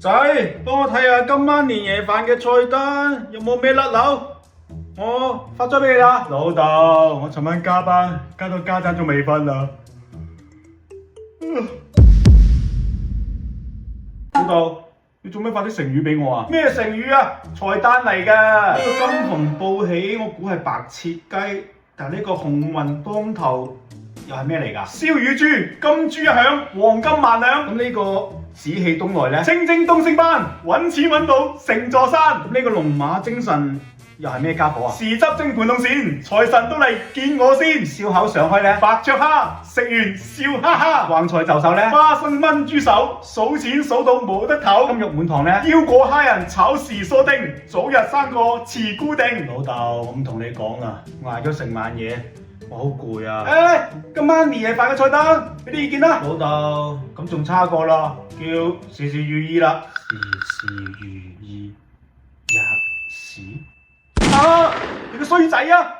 仔，幫我睇下今晚年夜飯嘅菜單有冇咩甩漏？我發咗俾你啦。老豆，我尋晚加班加到家陣仲未瞓啊！老豆，你做咩發啲成語俾我啊？咩成語啊？菜單嚟㗎。呢個金鳳報喜，我估係白切雞，但係呢個鴻運當頭又係咩嚟㗎？燒乳豬，金豬一響，黃金萬兩。咁呢個紫氣東來咧？清蒸東星斑，揾錢揾到成座山。咁呢個龍馬精神又係咩家伙啊？豉汁蒸盤龍鱔，財神都嚟見我先。燒烤上開咧，白灼蝦，食完笑哈哈。橫財就手咧，花生炆豬手，數錢數到冇得唞。金玉滿堂咧，腰果蝦仁炒時蘇丁，早日生個慈姑定。老豆，我唔同你講啦，我捱咗成晚嘢，我好攰啊。今晚年夜飯嘅菜單，俾啲意見啦。老豆，咁仲差過啦，叫事事如意啦。事事如意，吔屎。你個衰仔啊！